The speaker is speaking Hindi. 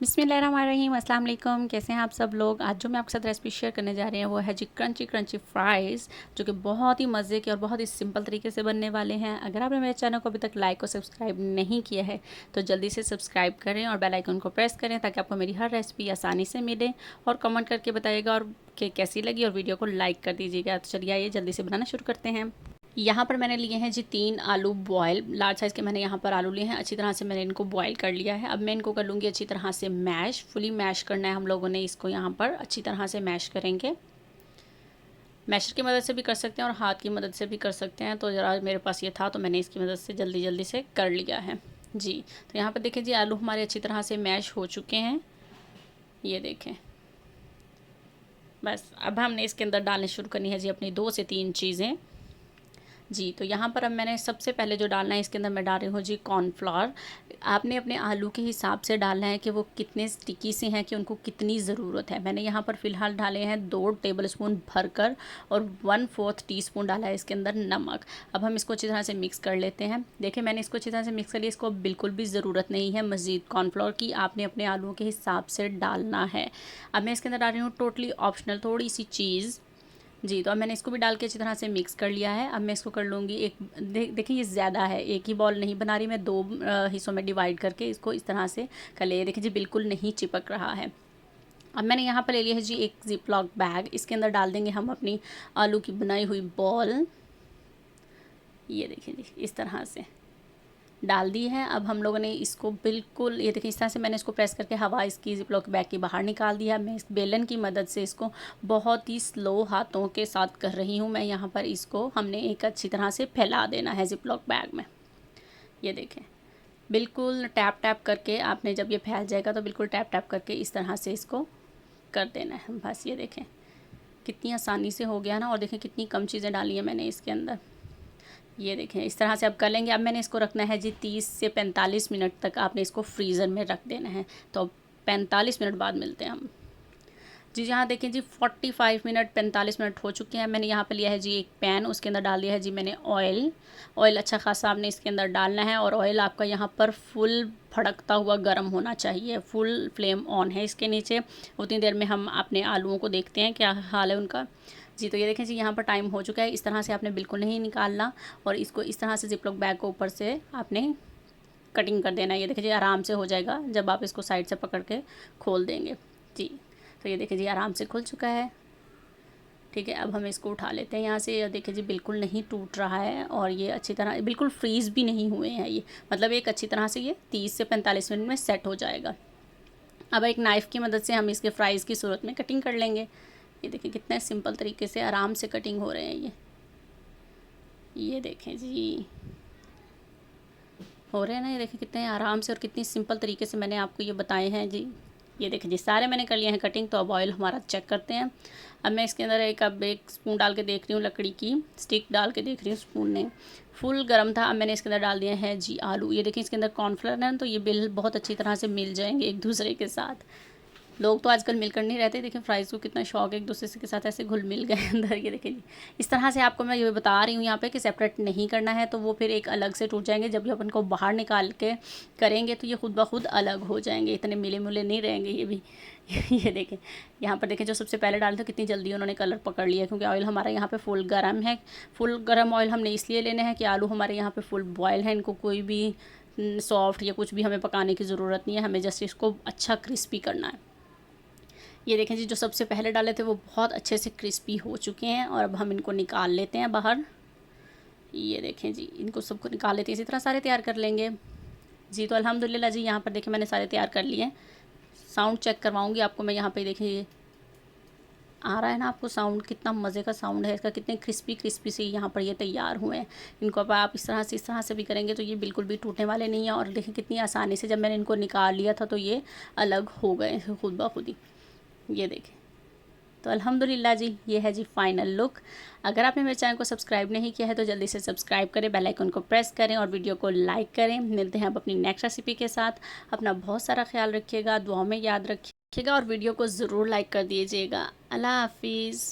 बिस्मिल्लाहिर्रहमानिर्रहीम, अस्सलाम वालेकुम। कैसे हैं आप सब लोग। आज जो मैं आपके साथ रेसिपी शेयर करने जा रही हैं वो है जी क्रंची क्रंची फ्राइज़, जो कि बहुत ही मज़े के और बहुत ही सिंपल तरीके से बनने वाले हैं। अगर आपने मेरे चैनल को अभी तक लाइक और सब्सक्राइब नहीं किया है तो जल्दी से सब्सक्राइब करें और बेल आइकन को प्रेस करें ताकि आपको मेरी हर रेसिपी आसानी से मिले। और कमेंट करके बताइएगा और कि कैसी लगी, और वीडियो को लाइक कर दीजिएगा। तो चलिए आइए जल्दी से बनाना शुरू करते हैं। यहाँ पर मैंने लिए हैं जी 3 आलू बॉयल, लार्ज साइज़ के मैंने यहाँ पर आलू लिए हैं। अच्छी तरह से मैंने इनको बॉयल कर लिया है। अब मैं इनको कर लूँगी अच्छी तरह से मैश, फुली मैश करना है हम लोगों ने इसको। यहाँ पर अच्छी तरह से मैश करेंगे। मैशर की मदद से भी कर सकते हैं और हाथ की मदद से भी कर सकते हैं। तो ज़रा मेरे पास ये था तो मैंने इसकी मदद से जल्दी जल्दी से कर लिया है जी। तो यहाँ पर देखें जी, आलू हमारे अच्छी तरह से मैश हो चुके हैं। ये देखें, बस अब हमने इसके अंदर डालने शुरू करनी है जी अपनी 2 से 3 चीज़ें जी। तो यहाँ पर अब मैंने सबसे पहले जो डालना है इसके अंदर मैं डाल रही हूँ जी कॉर्नफ्लावर। आपने अपने आलू के हिसाब से डालना है कि वो कितने स्टिकी से हैं, कि उनको कितनी ज़रूरत है। मैंने यहाँ पर फ़िलहाल डाले हैं 2 टेबलस्पून भरकर और 1/4 टीस्पून डाला है इसके अंदर नमक। अब हम इसको अच्छी तरह से मिक्स कर लेते हैं। देखिए मैंने इसको अच्छी तरह से मिक्स कर लिया। इसको बिल्कुल भी ज़रूरत नहीं है मज़ीद कॉर्नफ्लावर की, आपने अपने आलूओं के हिसाब से डालना है। अब मैं इसके अंदर डाल रही हूँ टोटली ऑप्शनल थोड़ी सी चीज़ जी। तो अब मैंने इसको भी डाल के अच्छी तरह से मिक्स कर लिया है। अब मैं इसको कर लूँगी एक, देखिए ये ज़्यादा है, एक ही बॉल नहीं बना रही मैं, 2 हिस्सों में डिवाइड करके इसको इस तरह से कर लिया। देखिए जी बिल्कुल नहीं चिपक रहा है। अब मैंने यहाँ पर ले लिया है जी एक जिप लॉक बैग। इसके अंदर डाल देंगे हम अपनी आलू की बनाई हुई बॉल। ये देखिए जी इस तरह से डाल दी है। अब हम लोगों ने इसको बिल्कुल, ये देखिए इस तरह से मैंने इसको प्रेस करके हवा इसकी ज़िप-लॉक बैग की बाहर निकाल दिया। मैं इस बेलन की मदद से इसको बहुत ही स्लो हाथों के साथ कर रही हूँ मैं। यहाँ पर इसको हमने एक अच्छी तरह से फैला देना है ज़िप-लॉक बैग में। ये देखें बिल्कुल टैप टैप करके, आपने जब ये फैल जाएगा तो बिल्कुल टैप टैप करके इस तरह से इसको कर देना है बस। ये देखें कितनी आसानी से हो गया ना, और देखें कितनी कम चीज़ें डाली हैं मैंने इसके अंदर। ये देखें इस तरह से अब कर लेंगे। अब मैंने इसको रखना है जी 30 से 45 मिनट तक, आपने इसको फ्रीज़र में रख देना है। तो 45 मिनट बाद मिलते हैं हम जी। यहाँ देखें जी 45 मिनट 45 मिनट हो चुके हैं। मैंने यहाँ पे लिया है जी एक पैन, उसके अंदर डाल दिया है जी मैंने ऑयल। ऑयल अच्छा खासा आपने इसके अंदर डालना है, और ऑयल आपका यहाँ पर फुल भड़कता हुआ गर्म होना चाहिए। फुल फ्लेम ऑन है इसके नीचे। उतनी देर में हम अपने आलूओं को देखते हैं क्या हाल है उनका जी। तो ये देखें जी यहाँ पर टाइम हो चुका है। इस तरह से आपने बिल्कुल नहीं निकालना, और इसको इस तरह से जिप-लॉक बैग को ऊपर से आपने कटिंग कर देना है। ये देखिए जी आराम से हो जाएगा जब आप इसको साइड से पकड़ के खोल देंगे जी। तो ये देखिए जी आराम से खुल चुका है। ठीक है, अब हम इसको उठा लेते हैं यहाँ से। ये देखिए जी बिल्कुल नहीं टूट रहा है, और ये अच्छी तरह बिल्कुल फ्रीज़ भी नहीं हुए हैं ये, मतलब एक अच्छी तरह से ये 30 से 45 मिनट में सेट हो जाएगा। अब एक नाइफ़ की मदद से हम इसके फ्राइज़ की सूरत में कटिंग कर लेंगे। ये देखिए कितने सिंपल तरीके से आराम से कटिंग हो रहे हैं ये देखें जी हो रहे हैं ना। ये देखिए कितने आराम से और कितनी सिंपल तरीके से मैंने आपको ये बताए हैं जी। ये देखें जी सारे मैंने कर लिए हैं कटिंग। तो अब ऑयल हमारा चेक करते हैं। अब मैं इसके अंदर एक स्पून डाल के देख रही हूँ, लकड़ी की स्टिक डाल के देख रही हूँ, स्पून ने फुल गर्म था। अब मैंने इसके अंदर डाल दिया है जी आलू। ये देखिए इसके अंदर कॉर्नफ्लावर है तो ये बिल बहुत अच्छी तरह से मिल जाएंगे एक दूसरे के साथ। लोग तो आजकल मिलकर नहीं रहते। देखिए फ्राइज़ को कितना शौक है, एक दूसरे के साथ ऐसे घुल मिल गए अंदर। ये देखिए जी इस तरह से आपको मैं ये बता रही हूँ यहाँ पे कि सेपरेट नहीं करना है, तो वो फिर एक अलग से टूट जाएंगे। जब अपन को बाहर निकाल के करेंगे तो ये खुद ब खुद अलग हो जाएंगे, इतने मिले मुले नहीं रहेंगे ये भी। ये देखें यहाँ पर देखें जो सबसे पहले डाले थे कितनी जल्दी उन्होंने कलर पकड़ लिया, क्योंकि ऑयल हमारा यहाँ पे फुल गर्म है। फुल गर्म ऑयल हमने इसलिए लेने हैं कि आलू हमारे यहाँ पे फुल बॉयल है, इनको कोई भी सॉफ्ट या कुछ भी हमें पकाने की ज़रूरत नहीं है, हमें जस्ट इसको अच्छा क्रिस्पी करना है। ये देखें जी जो सबसे पहले डाले थे वो बहुत अच्छे से क्रिस्पी हो चुके हैं, और अब हम इनको निकाल लेते हैं बाहर। ये देखें जी इनको सबको निकाल लेते हैं, इसी तरह सारे तैयार कर लेंगे जी। तो अल्हम्दुलिल्लाह जी यहाँ पर देखें मैंने सारे तैयार कर लिए हैं। साउंड चेक करवाऊँगी आपको मैं यहाँ पे, देखिए आ रहा है ना आपको साउंड, कितना मज़े का साउंड है इसका, कितने क्रिस्पी क्रिस्पी से यहाँ पर ये तैयार हुए हैं। इनको अब आप इस तरह से भी करेंगे तो ये बिल्कुल भी टूटने वाले नहीं हैं। और देखिए कितनी आसानी से जब मैंने इनको निकाल लिया था तो ये अलग हो गए खुद ब खुद ही। ये देखें तो अल्हम्दुलिल्लाह जी ये है जी फ़ाइनल लुक। अगर आपने मेरे चैनल को सब्सक्राइब नहीं किया है तो जल्दी से सब्सक्राइब करें, बेल आइकन को प्रेस करें और वीडियो को लाइक करें। मिलते हैं अब अपनी नेक्स्ट रेसिपी के साथ। अपना बहुत सारा ख्याल रखिएगा, दुआओं में याद रखिएगा, और वीडियो को ज़रूर लाइक कर दीजिएगा। अल्लाह हाफिज़।